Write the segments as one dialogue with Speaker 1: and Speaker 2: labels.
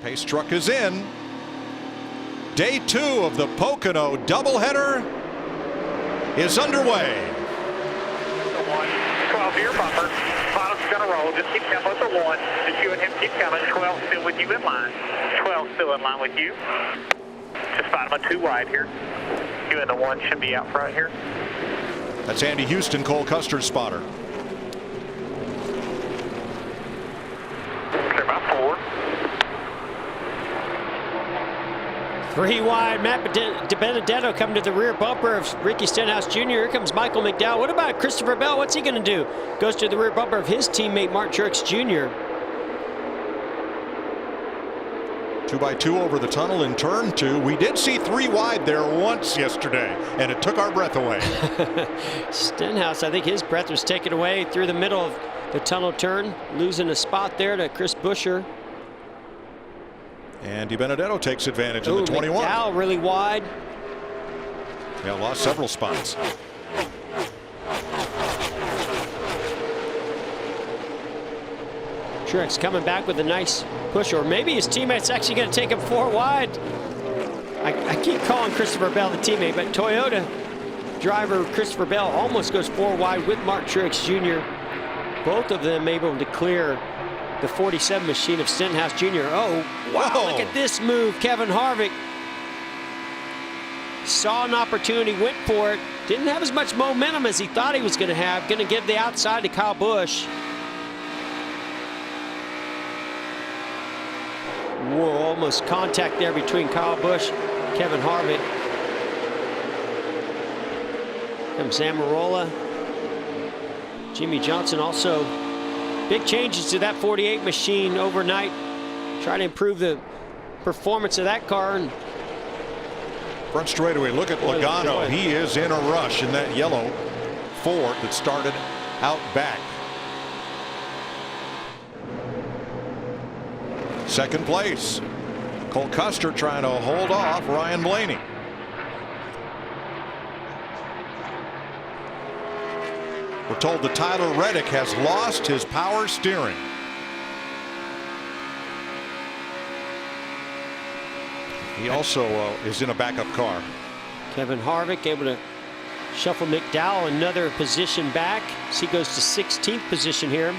Speaker 1: Pace truck is in. Day 2 of the Pocono doubleheader is underway.
Speaker 2: 12 to your bumper. Bottom's going to roll. Just keep tempo to 1. Just you and him keep coming. 12 still with you in line. 12 still in line with you. Just bottom of 2 wide here. You and the 1 should be out front here.
Speaker 1: That's Andy Houston, Cole Custer's spotter.
Speaker 2: Clear by 4.
Speaker 3: 3 wide. Matt DiBenedetto coming to the rear bumper of Ricky Stenhouse Jr. Here comes Michael McDowell. What about Christopher Bell? What's he going to do? Goes to the rear bumper of his teammate Mark Truex Jr.
Speaker 1: 2x2 over the tunnel in turn 2. We did see 3 wide there once yesterday, and it took our breath away.
Speaker 3: Stenhouse, I think his breath was taken away through the middle of the tunnel turn, losing a spot there to Chris Buescher.
Speaker 1: And DiBenedetto takes advantage in the 21.
Speaker 3: McDowell really wide.
Speaker 1: Yeah, lost several spots.
Speaker 3: Truex coming back with a nice push, or maybe his teammate's actually going to take him 4 wide. I keep calling Christopher Bell the teammate, but Toyota driver Christopher Bell almost goes 4 wide with Mark Truex Jr. Both of them able to clear the 47 machine of Stenhouse Jr. Oh, wow,
Speaker 1: whoa.
Speaker 3: Look at this move. Kevin Harvick saw an opportunity, went for it. Didn't have as much momentum as he thought he was going to have. Going to give the outside to Kyle Busch. Whoa, almost contact there between Kyle Busch, Kevin Harvick. Comes Zamarola. Jimmy Johnson also. Big changes to that 48 machine overnight. Trying to improve the performance of that car. And
Speaker 1: front straightaway, look at Logano. He is in a rush in that yellow Ford that started out back. Second place. Cole Custer trying to hold off Ryan Blaney. We're told that Tyler Reddick has lost his power steering. He also is in a backup car.
Speaker 3: Kevin Harvick able to shuffle McDowell another position back. So he goes to 16th position here.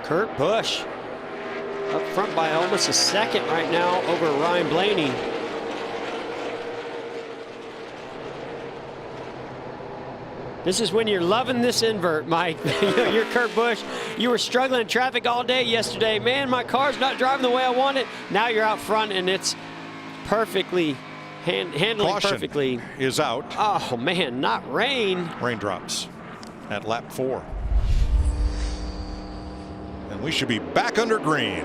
Speaker 3: Kurt Busch up front by almost a second right now over Ryan Blaney. This is when you're loving this invert, Mike. You're Kurt Busch. You were struggling in traffic all day yesterday. Man, my car's not driving the way I want it. Now you're out front and it's perfectly handling
Speaker 1: Caution
Speaker 3: perfectly.
Speaker 1: Is out.
Speaker 3: Oh man, not rain.
Speaker 1: Raindrops at lap 4. And we should be back under green.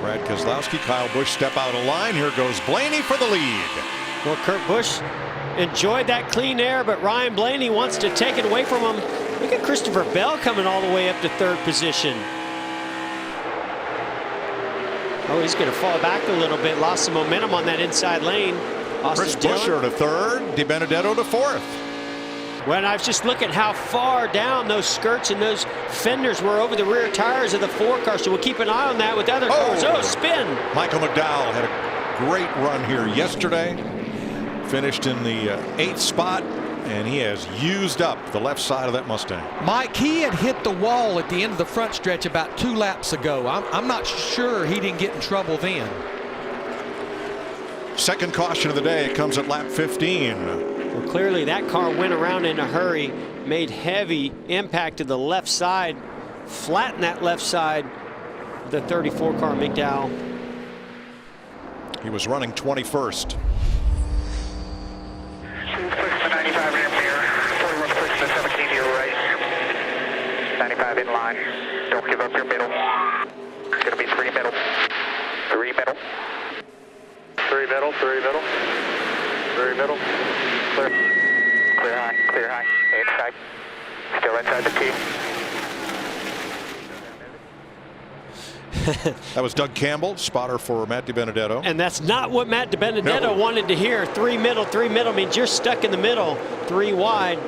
Speaker 1: Brad Keselowski, Kyle Busch step out of line. Here goes Blaney for the lead.
Speaker 3: Well, Kurt Busch enjoyed that clean air, but Ryan Blaney wants to take it away from him. Look at Christopher Bell coming all the way up to 3rd position. Oh, he's going to fall back a little bit. Lost some momentum on that inside lane.
Speaker 1: Chris Buescher to 3rd, DiBenedetto to 4th.
Speaker 3: When I was just looking how far down those skirts and those fenders were over the rear tires of the 4 car, so we'll keep an eye on that with other cars. Oh, spin.
Speaker 1: Michael McDowell had a great run here yesterday. Finished in the 8th spot, and he has used up the left side of that Mustang.
Speaker 4: Mike, he had hit the wall at the end of the front stretch about 2 laps ago. I'm not sure he didn't get in trouble then.
Speaker 1: Second caution of the day. It comes at lap 15.
Speaker 3: Well, clearly that car went around in a hurry, made heavy impact to the left side, flattened that left side, the 34 car McDowell.
Speaker 1: He was running 21st.
Speaker 2: 95 amp here, 41 Christian. drive in line. Don't give up your middle. It's going to be 3 middle. 3 middle. 3 middle, 3 middle. 3 middle. Clear. Clear high, clear high. Inside. Still inside the tee.
Speaker 1: That was Doug Campbell, spotter for Matt DiBenedetto.
Speaker 3: And that's not what Matt DiBenedetto wanted to hear. 3 middle means you're stuck in the middle. 3 wide.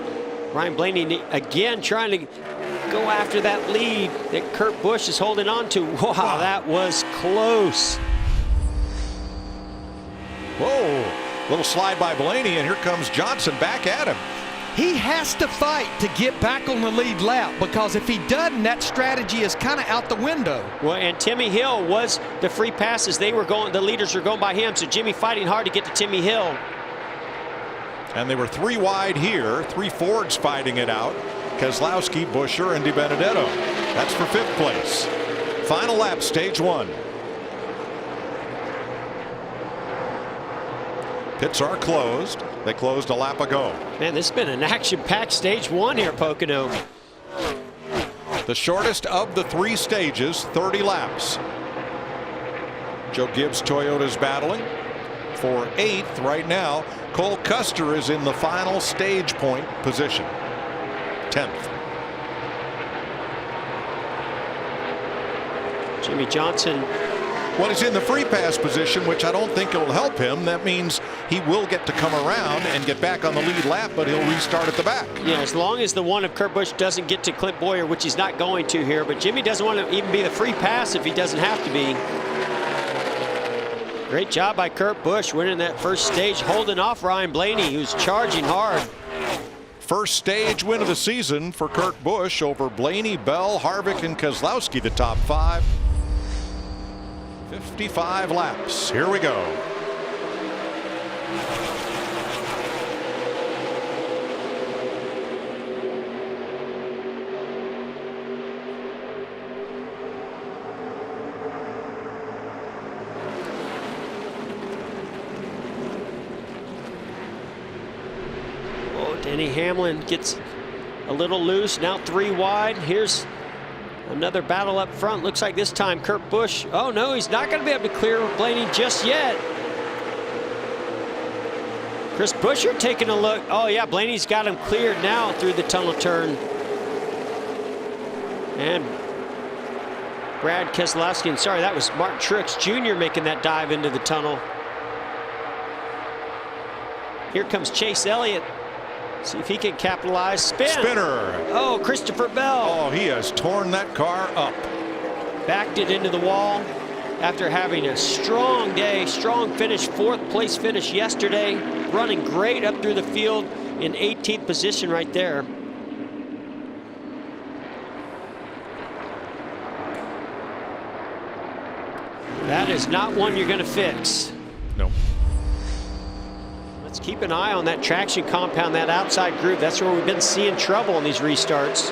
Speaker 3: Ryan Blaney again trying to go after that lead that Kurt Busch is holding on to. Wow, that was close.
Speaker 1: Whoa, little slide by Blaney, and here comes Johnson back at him.
Speaker 4: He has to fight to get back on the lead lap, because if he doesn't, that strategy is kind of out the window.
Speaker 3: Well, and Timmy Hill was the free passes. They were going, the leaders were going by him. So Jimmy fighting hard to get to Timmy Hill.
Speaker 1: And they were 3 wide here. 3 Fords fighting it out. Keselowski, Buescher, and DiBenedetto. That's for 5th place. Final lap, stage 1. Pits are closed. They closed a lap ago.
Speaker 3: Man, this has been an action-packed stage 1 here, Pocono.
Speaker 1: The shortest of the 3 stages, 30 laps. Joe Gibbs Toyota's battling for 8th right now. Cole Custer is in the final stage point position, 10th.
Speaker 3: Jimmy Johnson.
Speaker 1: Well, he's in the free pass position, which I don't think will help him. That means he will get to come around and get back on the lead lap, but he'll restart at the back.
Speaker 3: Yeah, as long as the one of Kurt Busch doesn't get to Clint Bowyer, which he's not going to here. But Jimmy doesn't want to even be the free pass if he doesn't have to be. Great job by Kurt Busch winning that first stage, holding off Ryan Blaney, who's charging hard.
Speaker 1: First stage win of the season for Kurt Busch over Blaney, Bell, Harvick, and Keselowski, the top 5. 55 laps. Here we go.
Speaker 3: Oh, Denny Hamlin gets a little loose. Now 3 wide. Here's another battle up front. Looks like this time Kurt Busch. Oh no, he's not going to be able to clear Blaney just yet. Chris Buescher taking a look. Oh yeah, Blaney's got him cleared now through the tunnel turn. And Brad Keselowski, and sorry, that was Martin Truex Jr. making that dive into the tunnel. Here comes Chase Elliott. See if he can capitalize.
Speaker 1: Spinner.
Speaker 3: Oh, Christopher Bell.
Speaker 1: Oh, he has torn that car up.
Speaker 3: Backed it into the wall after having a strong day, strong finish, 4th place finish yesterday. Running great up through the field in 18th position right there. That is not one you're going to fix.
Speaker 1: No.
Speaker 3: Let's keep an eye on that traction compound, that outside groove. That's where we've been seeing trouble in these restarts.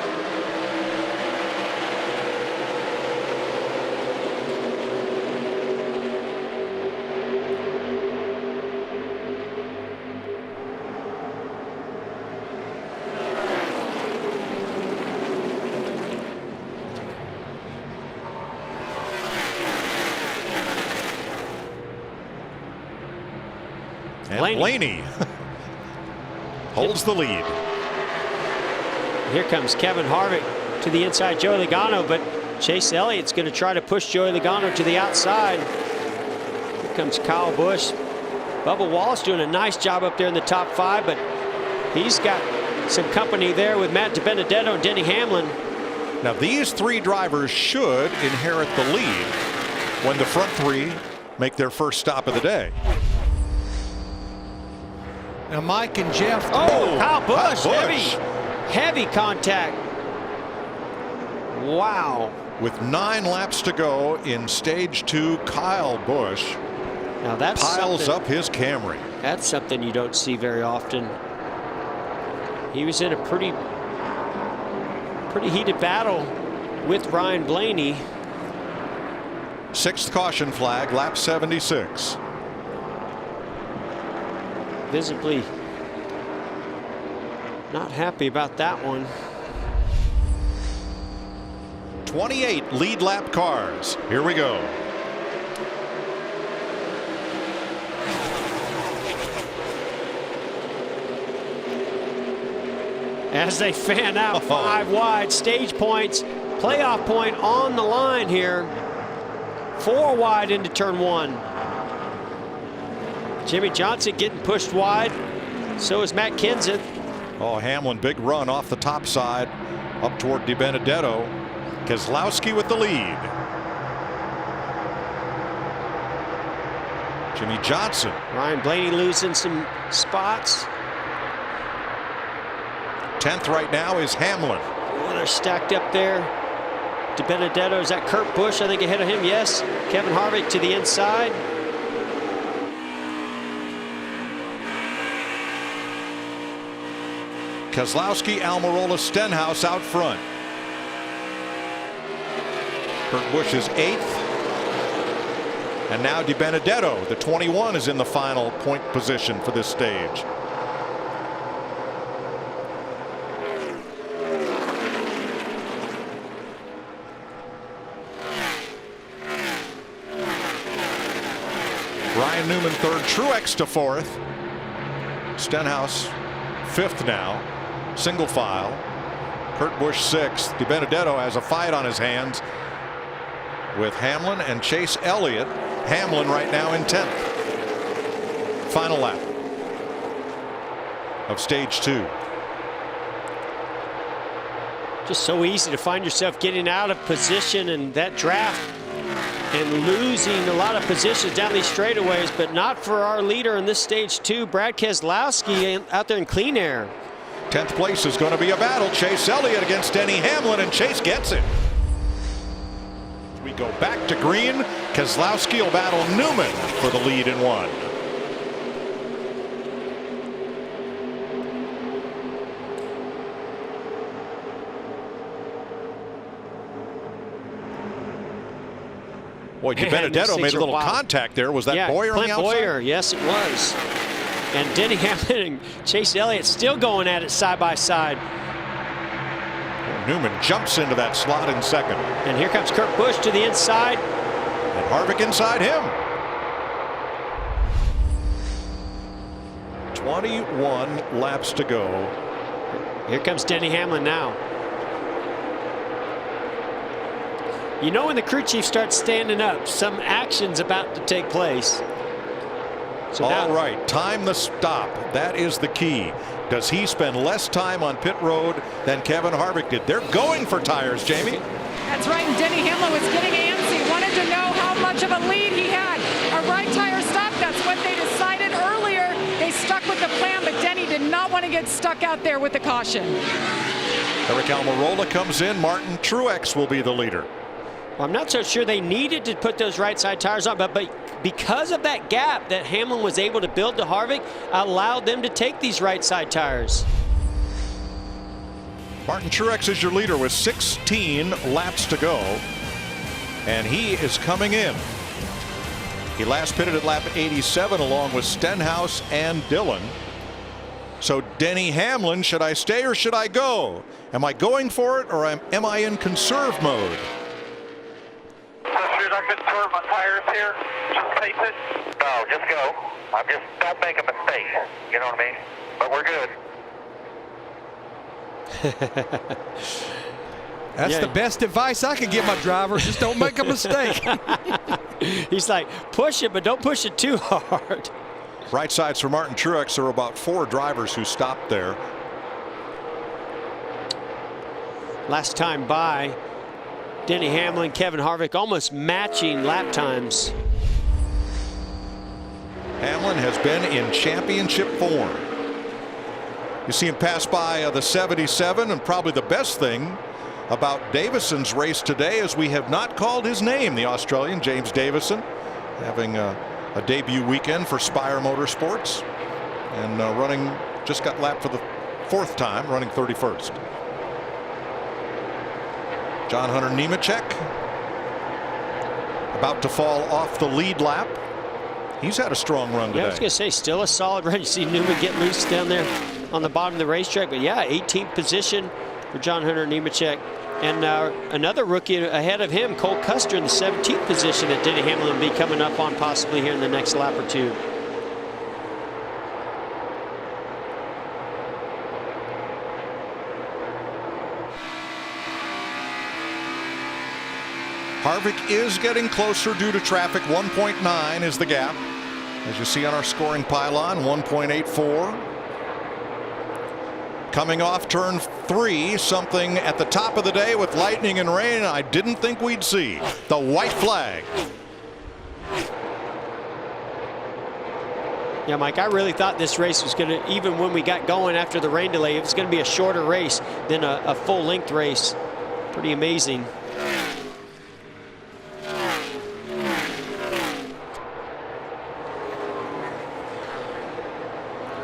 Speaker 1: And Blaney holds the lead.
Speaker 3: Here comes Kevin Harvick to the inside, Joey Logano, but Chase Elliott's going to try to push Joey Logano to the outside. Here comes Kyle Busch. Bubba Wallace doing a nice job up there in the top 5, but he's got some company there with Matt DiBenedetto and Denny Hamlin.
Speaker 1: Now these 3 drivers should inherit the lead when the front 3 make their first stop of the day.
Speaker 4: Now Mike and Jeff.
Speaker 3: Oh, Kyle Busch. Heavy contact. Wow.
Speaker 1: With 9 laps to go in stage 2, Kyle Busch
Speaker 3: Now that's
Speaker 1: piles up his Camry.
Speaker 3: That's something you don't see very often. He was in a pretty heated battle with Ryan Blaney.
Speaker 1: 6th caution flag, lap 76.
Speaker 3: Visibly not happy about that one.
Speaker 1: 28 lead lap cars. Here we go.
Speaker 3: As they fan out 5 wide, stage points, playoff point on the line here. 4 wide into turn 1. Jimmy Johnson getting pushed wide. So is Matt Kenseth.
Speaker 1: Oh, Hamlin, big run off the top side up toward DiBenedetto. Keselowski with the lead. Jimmy Johnson.
Speaker 3: Ryan Blaney losing some spots.
Speaker 1: 10th right now is Hamlin.
Speaker 3: Oh, they're stacked up there. DiBenedetto, is that Kurt Busch? I think ahead of him, yes. Kevin Harvick to the inside.
Speaker 1: Keselowski, Almirola, Stenhouse out front. Kurt Busch is 8th. And now DiBenedetto, the 21, is in the final point position for this stage. Ryan Newman 3rd, Truex to 4th. Stenhouse 5th now, single file. Kurt Busch 6th. DiBenedetto has a fight on his hands with Hamlin and Chase Elliott. Hamlin right now in 10th. Final lap of stage 2.
Speaker 3: Just so easy to find yourself getting out of position in that draft and losing a lot of positions down these straightaways, but not for our leader in this stage 2, Brad Keselowski, out there in clean air.
Speaker 1: 10th place is going to be a battle. Chase Elliott against Denny Hamlin, and Chase gets it. We go back to green. Keselowski will battle Newman for the lead in 1. Boy, DiBenedetto made a little contact there. Was that Boyer on the outside?
Speaker 3: Boyer, yes, it was. And Denny Hamlin and Chase Elliott still going at it side by side.
Speaker 1: Newman jumps into that slot in 2nd.
Speaker 3: And here comes Kurt Busch to the inside.
Speaker 1: And Harvick inside him. 21 laps to go.
Speaker 3: Here comes Denny Hamlin now. You know when the crew chief starts standing up, some action's about to take place. So
Speaker 1: all right, time the stop. That is the key. Does he spend less time on pit road than Kevin Harvick did? They're going for tires, Jamie.
Speaker 5: That's right, and Denny Hamlin was getting antsy, wanted to know how much of a lead he had. A right tire stop, that's what they decided earlier. They stuck with the plan, but Denny did not want to get stuck out there with the caution.
Speaker 1: Eric Almirola comes in. Martin Truex will be the leader.
Speaker 3: Well, I'm not so sure they needed to put those right side tires on, but because of that gap that Hamlin was able to build to Harvick, allowed them to take these right side tires.
Speaker 1: Martin Truex is your leader with 16 laps to go, and he is coming in. He last pitted at lap 87 along with Stenhouse and Dillon. So Denny Hamlin, should I stay or should I go? Am I going for it, or am I in conserve mode?
Speaker 2: Should I conserve my tires here? Just face it? No, just go. Don't make a mistake. You know what I mean? But we're good.
Speaker 4: That's the best advice I can give my driver. Just don't make a mistake.
Speaker 3: He's like, push it, but don't push it too hard.
Speaker 1: Right sides for Martin Truex. There were about 4 drivers who stopped there.
Speaker 3: Last time by, Denny Hamlin, Kevin Harvick almost matching lap times.
Speaker 1: Hamlin has been in championship form. You see him pass by the 77, and probably the best thing about Davison's race today is we have not called his name. The Australian James Davison having a debut weekend for Spire Motorsports, and running, just got lapped for the 4th time, running 31st. John Hunter Nemechek about to fall off the lead lap. He's had a strong run today.
Speaker 3: Yeah, I was going to say, still a solid run. You see Newman get loose down there on the bottom of the racetrack. But yeah, 18th position for John Hunter Nemechek. And another rookie ahead of him, Cole Custer, in the 17th position that Denny Hamlin will be coming up on possibly here in the next lap or two.
Speaker 1: Harvick is getting closer due to traffic. 1.9 is the gap. As you see on our scoring pylon, 1.84. Coming off turn 3, something at the top of the day with lightning and rain I didn't think we'd see. The white flag.
Speaker 3: Yeah, Mike, I really thought this race was going to, even when we got going after the rain delay, it was going to be a shorter race than a full-length race. Pretty amazing.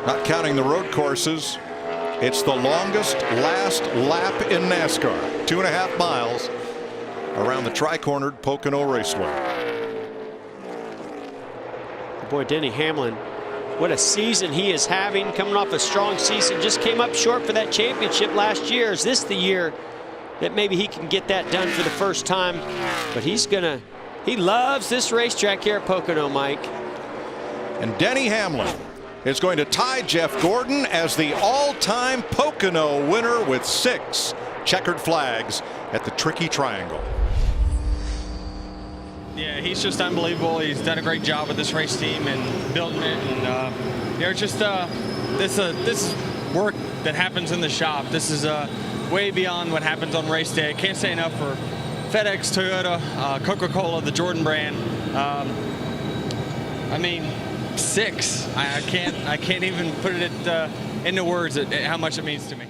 Speaker 1: Not counting the road courses, it's the longest last lap in NASCAR. 2.5 miles around the tri-cornered Pocono Raceway.
Speaker 3: Boy, Denny Hamlin, what a season he is having, coming off a strong season. Just came up short for that championship last year. Is this the year that maybe he can get that done for the first time? But he loves this racetrack here at Pocono, Mike.
Speaker 1: And Denny Hamlin is going to tie Jeff Gordon as the all-time Pocono winner with 6 checkered flags at the Tricky Triangle.
Speaker 6: Yeah, he's just unbelievable. He's done a great job with this race team and building it. And you know, just this is work that happens in the shop. This is way beyond what happens on race day. I can't say enough for FedEx, Toyota, Coca-Cola, the Jordan brand. I mean, 6. I can't even put it into words at how much it means to me.